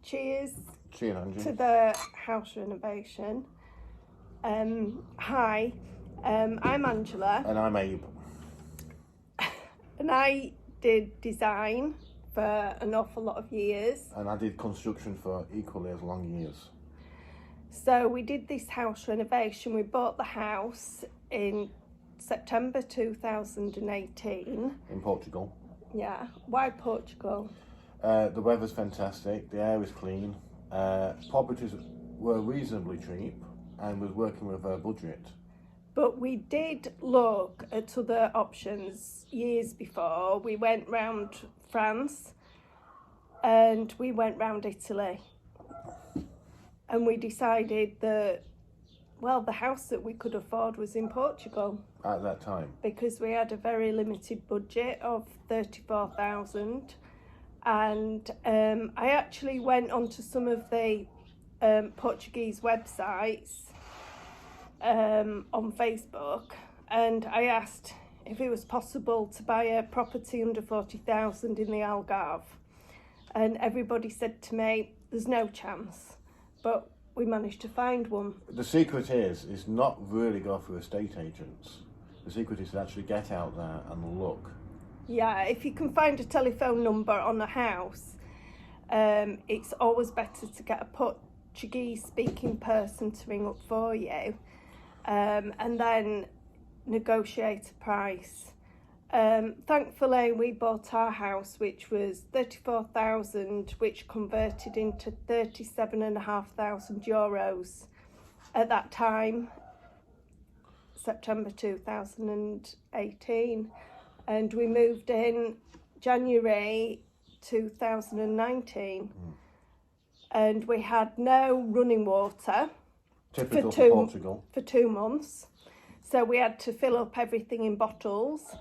Cheers. Cheers, Angie. To the house renovation. Hi, I'm Angela. And I'm Abe. And I did design for an awful lot of years. And I did construction for equally as long years. So we did this house renovation. We bought the house in September 2018. In Portugal. Yeah. Why Portugal? The weather's fantastic, the air is clean, properties were reasonably cheap and was working with a budget. But we did look at other options years before. We went round France and we went round Italy. And we decided that, well, the house that we could afford was in Portugal. At that time. Because we had a very limited budget of 34,000. And I actually went onto some of the Portuguese websites on Facebook, and I asked if it was possible to buy a property under 40,000 in the Algarve, and everybody said to me there's no chance, but we managed to find one. The secret is not really go through estate agents. The secret is to actually get out there and look. Yeah, if you can find a telephone number on a house, it's always better to get a Portuguese speaking person to ring up for you, and then negotiate a price. Thankfully, we bought our house, which was 34,000, which converted into 37,500 euros at that time, September 2018. And we moved in January 2019. And we had no running water Typical for Portugal. For 2 months. So we had to fill up everything in bottles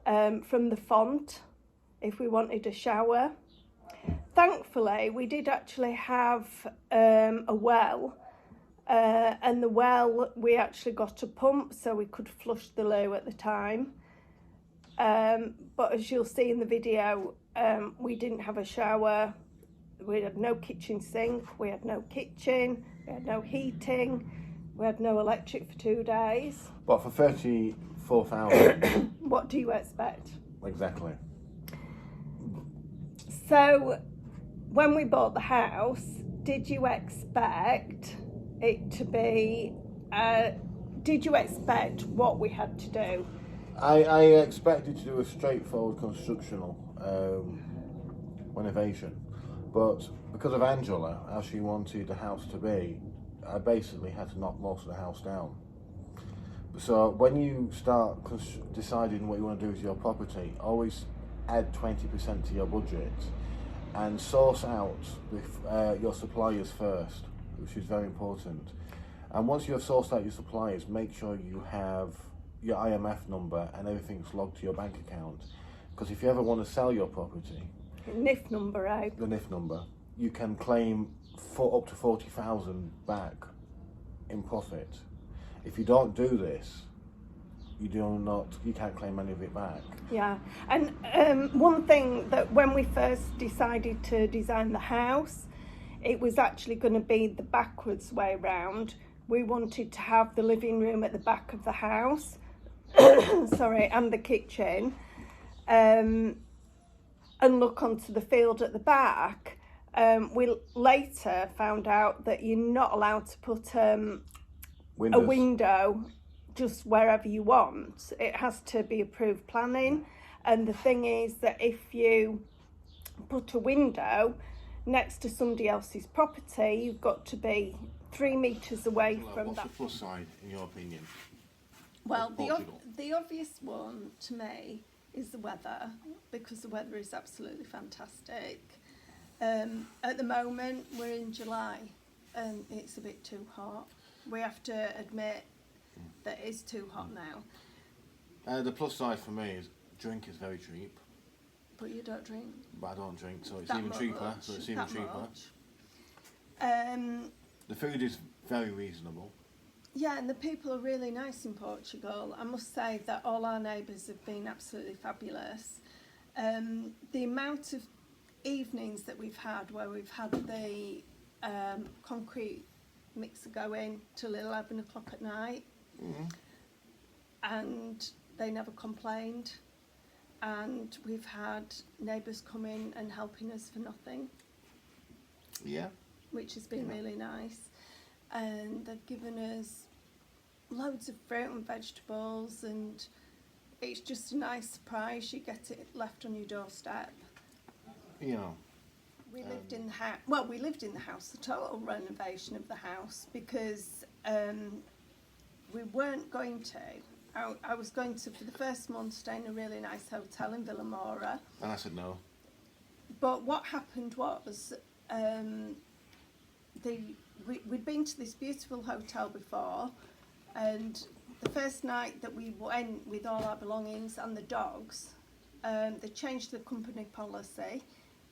from the font if we wanted a shower. Thankfully, we did actually have a well. And the well, we actually got a pump so we could flush the loo at the time. But as you'll see in the video, we didn't have a shower, we had no kitchen sink, we had no kitchen, we had no heating, we had no electric for 2 days. But for 34,000... What do you expect? Exactly. So, when we bought the house, did you expect it to be... did you expect what we had to do? I expected to do a straightforward constructional renovation, but because of Angela, how she wanted the house to be, I basically had to knock most of the house down. So when you start deciding what you want to do with your property, always add 20% to your budget and source out with your suppliers first, which is very important. And once you have sourced out your suppliers, make sure you have your IMF number and everything's logged to your bank account, because if you ever want to sell your property, NIF number out. The NIF number, you can claim for up to 40,000 back in profit. If you don't do this, you can't claim any of it back. Yeah, and one thing that when we first decided to design the house, it was actually going to be the backwards way round. We wanted to have the living room at the back of the house, sorry, and the kitchen, and look onto the field at the back. We later found out that you're not allowed to put a window just wherever you want. It has to be approved planning, and the thing is that if you put a window next to somebody else's property, you've got to be 3 metres away from what's that. the plus side, in your opinion? Well, the obvious one to me is the weather, because the weather is absolutely fantastic. At the moment, we're in July and it's a bit too hot. We have to admit that it's too hot now. The plus side for me is drink is very cheap. But you don't drink. But I don't drink, so it's that even much, cheaper. So it's even cheaper. The food is very reasonable. Yeah, and the people are really nice in Portugal. I must say that all our neighbours have been absolutely fabulous. The amount of evenings that we've had where we've had the concrete mixer going till 11 o'clock at night, and they never complained. And we've had neighbours come in and helping us for nothing. Yeah. Which has been really nice. And they've given us loads of fruit and vegetables, and it's just a nice surprise. You get it left on your doorstep. Yeah. We lived in the house. Well, we lived in the house, the total renovation of the house, because we weren't going to. I was going to, for the first month, stay in a really nice hotel in Villamora. And I said no. But what happened was, we'd been to this beautiful hotel before, and the first night that we went with all our belongings and the dogs, they changed the company policy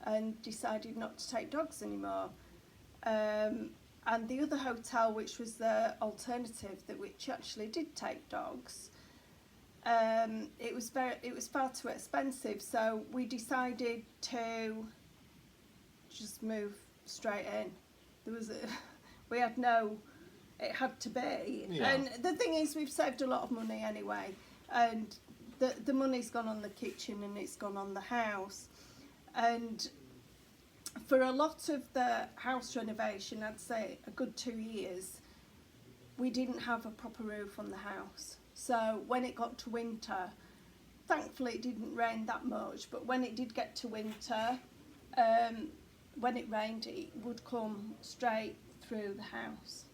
and decided not to take dogs anymore. And the other hotel, which was the alternative, which actually did take dogs, it was far too expensive. So we decided to just move straight in. It had to be. Yeah. And the thing is, we've saved a lot of money anyway, and the money's gone on the kitchen and it's gone on the house. And for a lot of the house renovation, I'd say a good 2 years, we didn't have a proper roof on the house. So when it got to winter, thankfully it didn't rain that much, but when it did get to winter, when it rained, it would come straight through the house.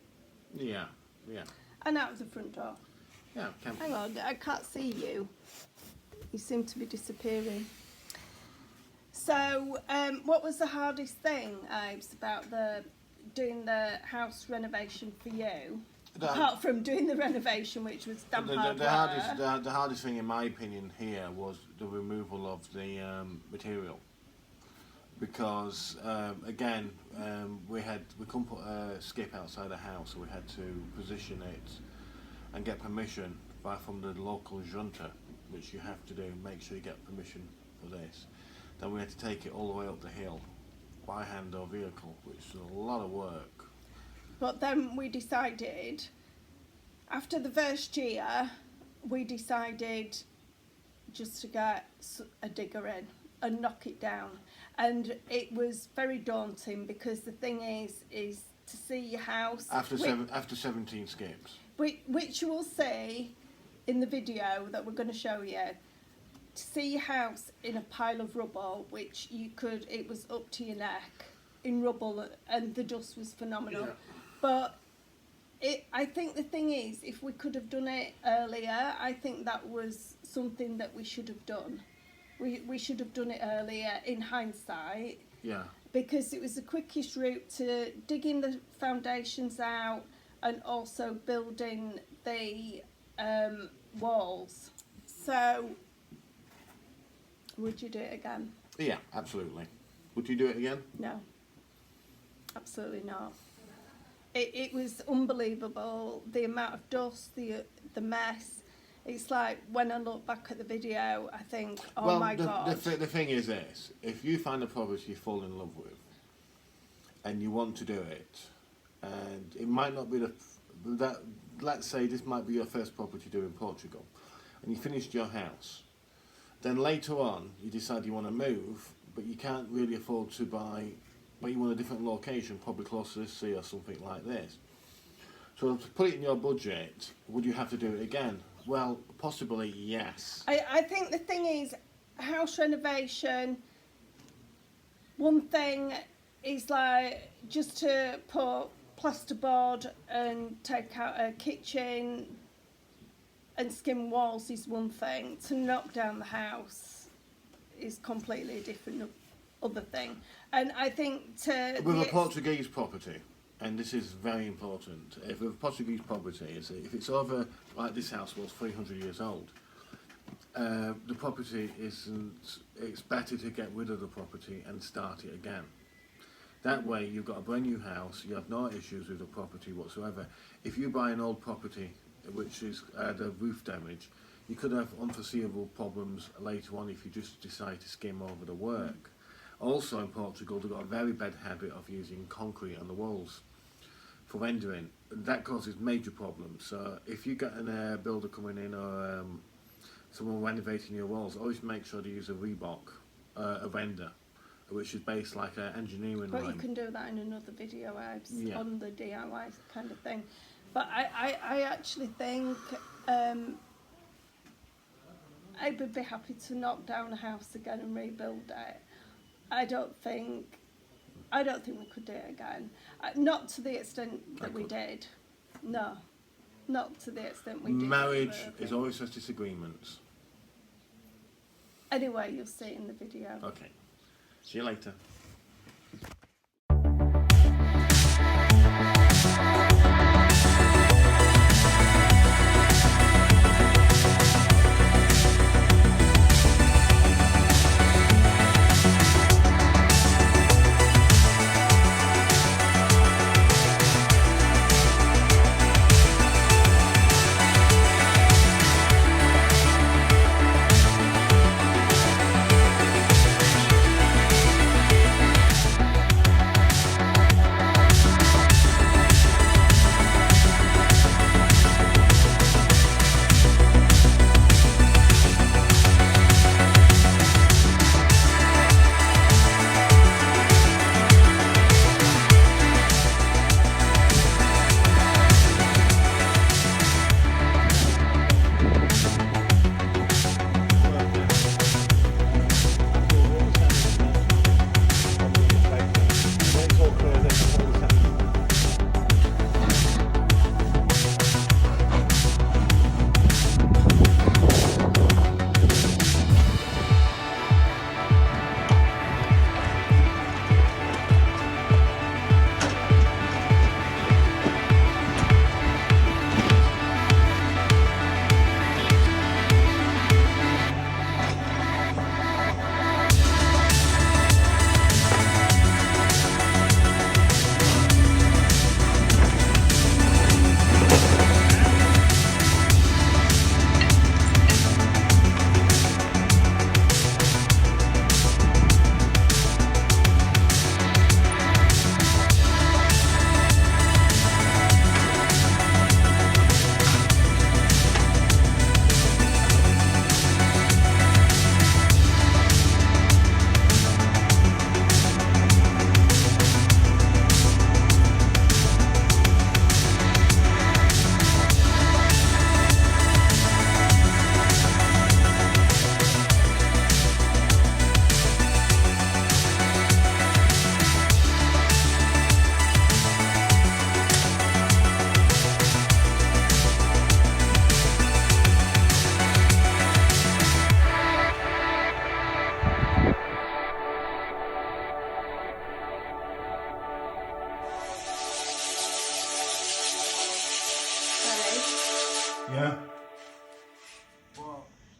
Yeah, yeah. And out of the front door. Yeah, Hang on, I can't see you. You seem to be disappearing. So, what was the hardest thing, Ives, about doing the house renovation for you? Apart from doing the renovation, which was damn hard work. The hardest thing, in my opinion, here was the removal of the material. Because again, we couldn't put a skip outside the house, so we had to position it and get permission from the local junta, which you have to do. Make sure you get permission for this. Then we had to take it all the way up the hill by hand or vehicle, which is a lot of work. But then we decided, after the first year, we decided just to get a digger in and knock it down. And it was very daunting, because the thing is to see your house after 17 skips, which you will see in the video that we're going to show you. To see your house in a pile of rubble, which it was up to your neck in rubble, and the dust was phenomenal. Yeah. But I think the thing is, if we could have done it earlier, I think that was something that we should have done. We should have done it earlier, in hindsight. Yeah. Because it was the quickest route to digging the foundations out and also building the walls. So, would you do it again? Yeah, absolutely. Would you do it again? No, absolutely not. It was unbelievable, the amount of dust, the mess. It's like, when I look back at the video, I think, oh my God. The thing is this, if you find a property you fall in love with and you want to do it, and it might not be let's say this might be your first property to do in Portugal, and you finished your house, then later on you decide you want to move, but you can't really afford to buy, but you want a different location, probably close to the sea or something like this. So to put it in your budget, would you have to do it again? Well, possibly yes. I think the thing is, house renovation, one thing is like just to put plasterboard and take out a kitchen and skim walls is one thing. To knock down the house is completely a different other thing. And I think with a Portuguese property, and this is very important, if a Portuguese property if it's over, like this house was 300 years old, the property it's better to get rid of the property and start it again. That way you've got a brand new house, you have no issues with the property whatsoever. If you buy an old property which is the roof damage, you could have unforeseeable problems later on if you just decide to skim over the work. Also in Portugal, they've got a very bad habit of using concrete on the walls for rendering. That causes major problems. So if you get a builder coming in or someone renovating your walls, always make sure to use a Reebok, a render, which is based like an engineering But line. you can do that in another video, Yeah. on the DIY kind of thing. But I actually think I would be happy to knock down a house again and rebuild it. I don't think we could do it again. Not to the extent that we did. No, not to the extent we did. Marriage is always has disagreements. Anyway, you'll see it in the video. Okay. See you later. Yeah.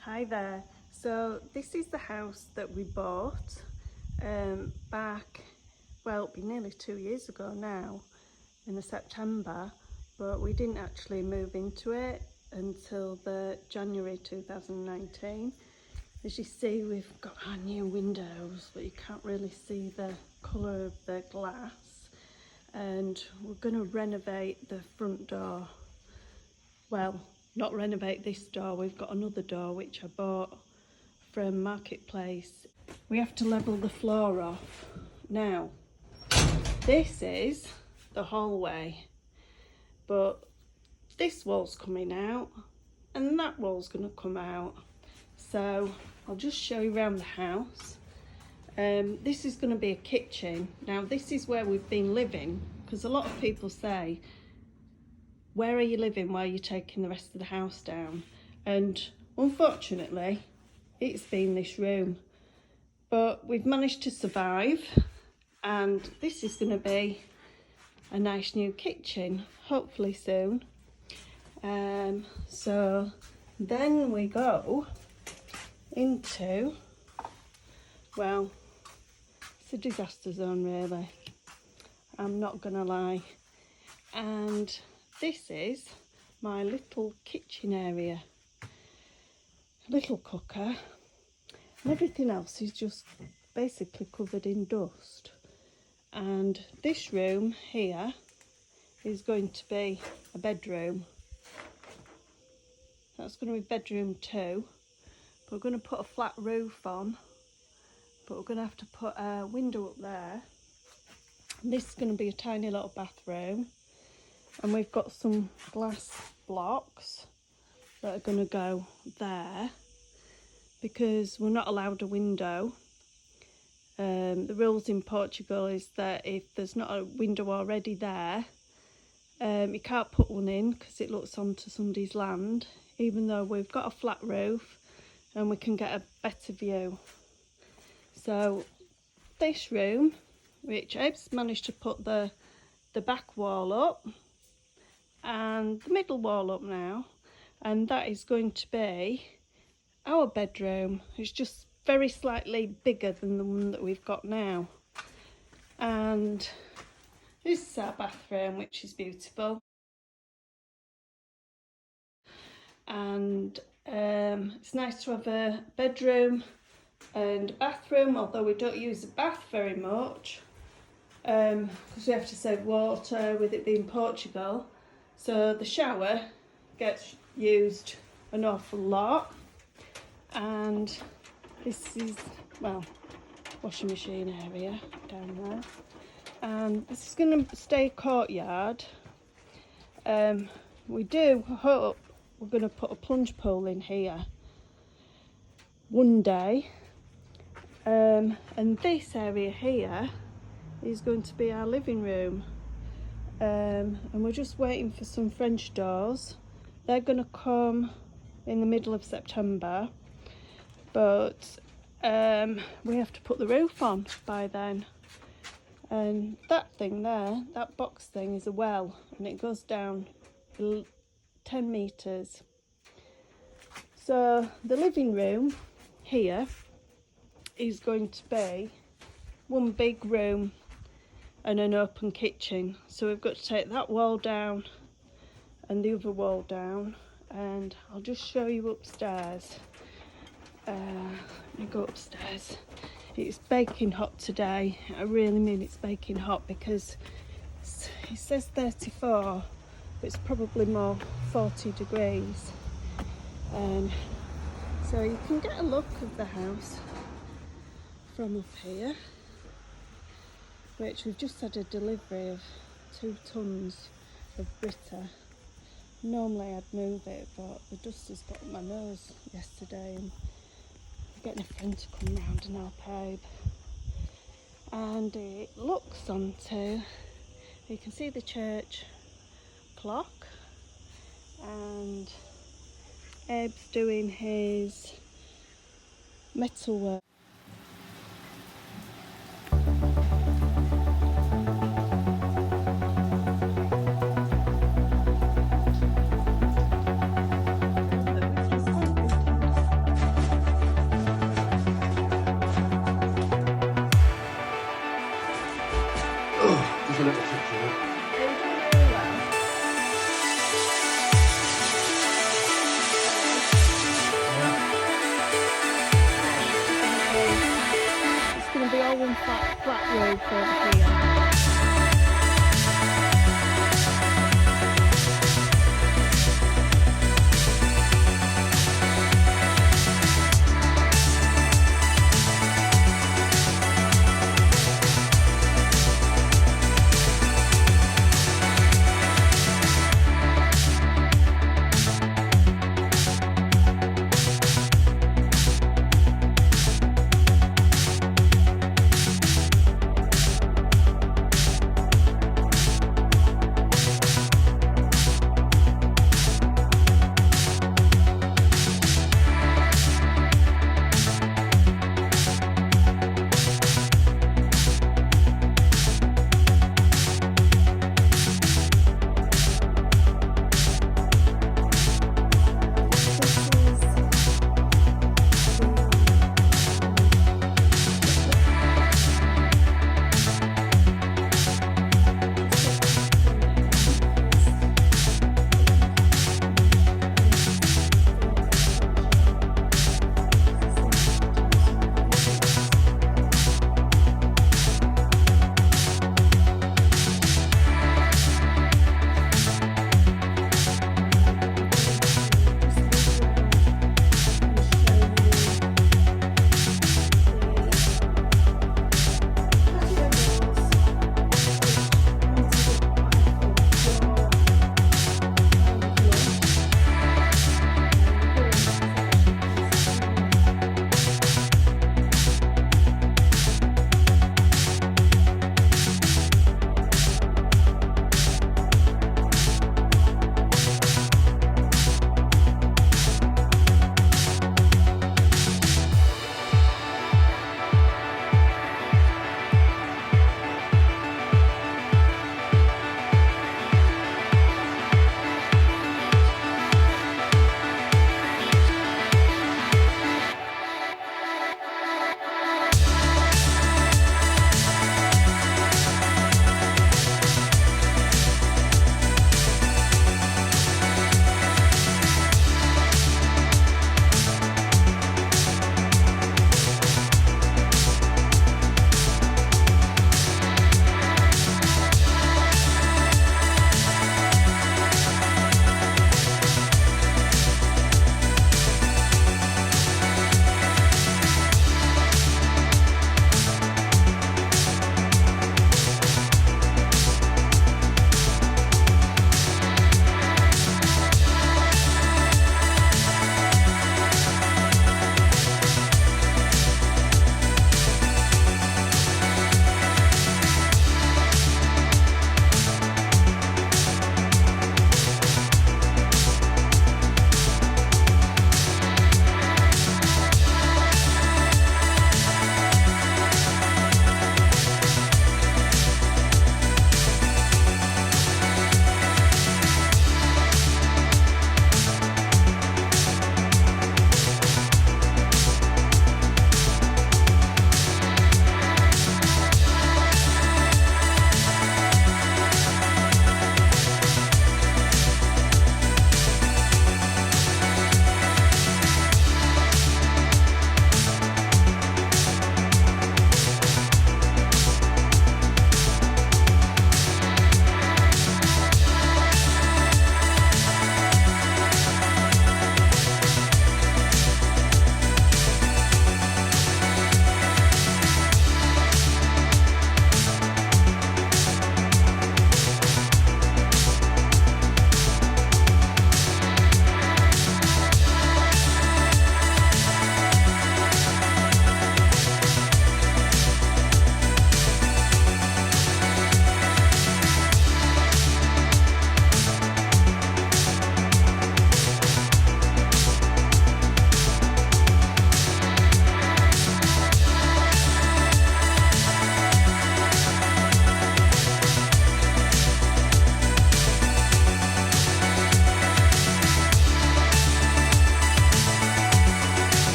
Hi there. So this is the house that we bought back, well, it'll be nearly 2 years ago now, in the September, but we didn't actually move into it until the January 2019. As you see, we've got our new windows, but you can't really see the colour of the glass. And we're going to renovate the front door. Well, not renovate this door, we've got another door which I bought from Marketplace. We have to level the floor off. Now, this is the hallway, but this wall's coming out and that wall's going to come out. So I'll just show you around the house. This is going to be a kitchen. Now this is where we've been living, because a lot of people say, where are you living while you're taking the rest of the house down? And unfortunately, it's been this room. But we've managed to survive, and this is going to be a nice new kitchen, hopefully soon. So then we go into, well, it's a disaster zone really, I'm not gonna lie. And this is my little kitchen area, little cooker, and everything else is just basically covered in dust. And this room here is going to be a bedroom. That's going to be bedroom 2. We're going to put a flat roof on, but we're going to have to put a window up there. And this is going to be a tiny little bathroom, and we've got some glass blocks that are going to go there because we're not allowed a window. The rules in Portugal is that if there's not a window already there, you can't put one in because it looks onto somebody's land, even though we've got a flat roof and we can get a better view. So this room, which Abe's managed to put the back wall up and the middle wall up now, and that is going to be our bedroom. It's just very slightly bigger than the one that we've got now. And this is our bathroom, which is beautiful. And it's nice to have a bedroom and a bathroom, although we don't use the bath very much because we have to save water with it being Portugal. So the shower gets used an awful lot. And this is, well, washing machine area down there. And this is going to stay a courtyard. We do hope we're going to put a plunge pool in here one day. And this area here is going to be our living room. And we're just waiting for some French doors. They're going to come in the middle of September. But we have to put the roof on by then. And that thing there, that box thing, is a well, and it goes down 10 metres. So the living room here is going to be one big room and an open kitchen. So we've got to take that wall down and the other wall down, and I'll just show you upstairs. Let me go upstairs. It's baking hot today. I really mean it's baking hot because it says 34, but it's probably more 40 degrees. So you can get a look of the house from up here, which we've just had a delivery of 2 tons of Brita. Normally I'd move it, but the dust has got on my nose yesterday, and getting a friend to come round and help Abe. And it looks onto, you can see the church clock, and Abe's doing his metal work. Just a little picture. It's going to be all one flat roof over here.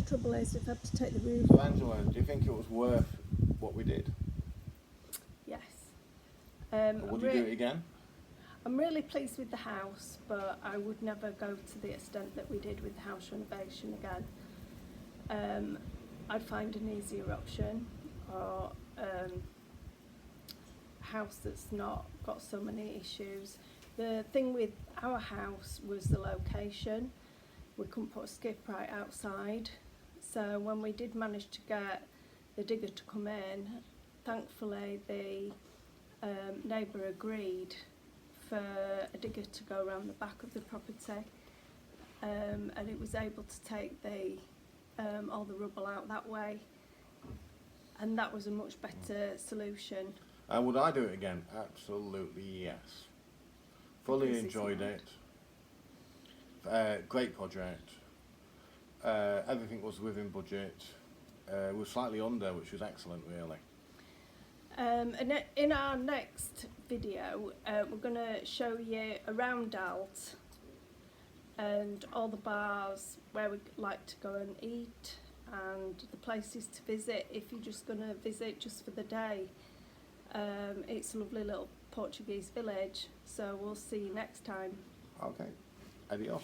only trouble is we've had to take the roof So off. Angela, do you think it was worth what we did? Yes. Would you do it again? I'm really pleased with the house, but I would never go to the extent that we did with the house renovation again. I'd find an easier option, or a house that's not got so many issues. The thing with our house was the location. We couldn't put a skip right outside, so when we did manage to get the digger to come in, thankfully the neighbour agreed for a digger to go around the back of the property, and it was able to take the all the rubble out that way, and that was a much better solution. Would I do it again? Absolutely yes. Fully Because it's enjoyed not. it. Great project. Everything was within budget. We were slightly under, which was excellent, really. And in our next video, we're going to show you around Alt and all the bars where we like to go and eat, and the places to visit if you're just going to visit just for the day. It's a lovely little Portuguese village, so we'll see you next time. Okay. Adios.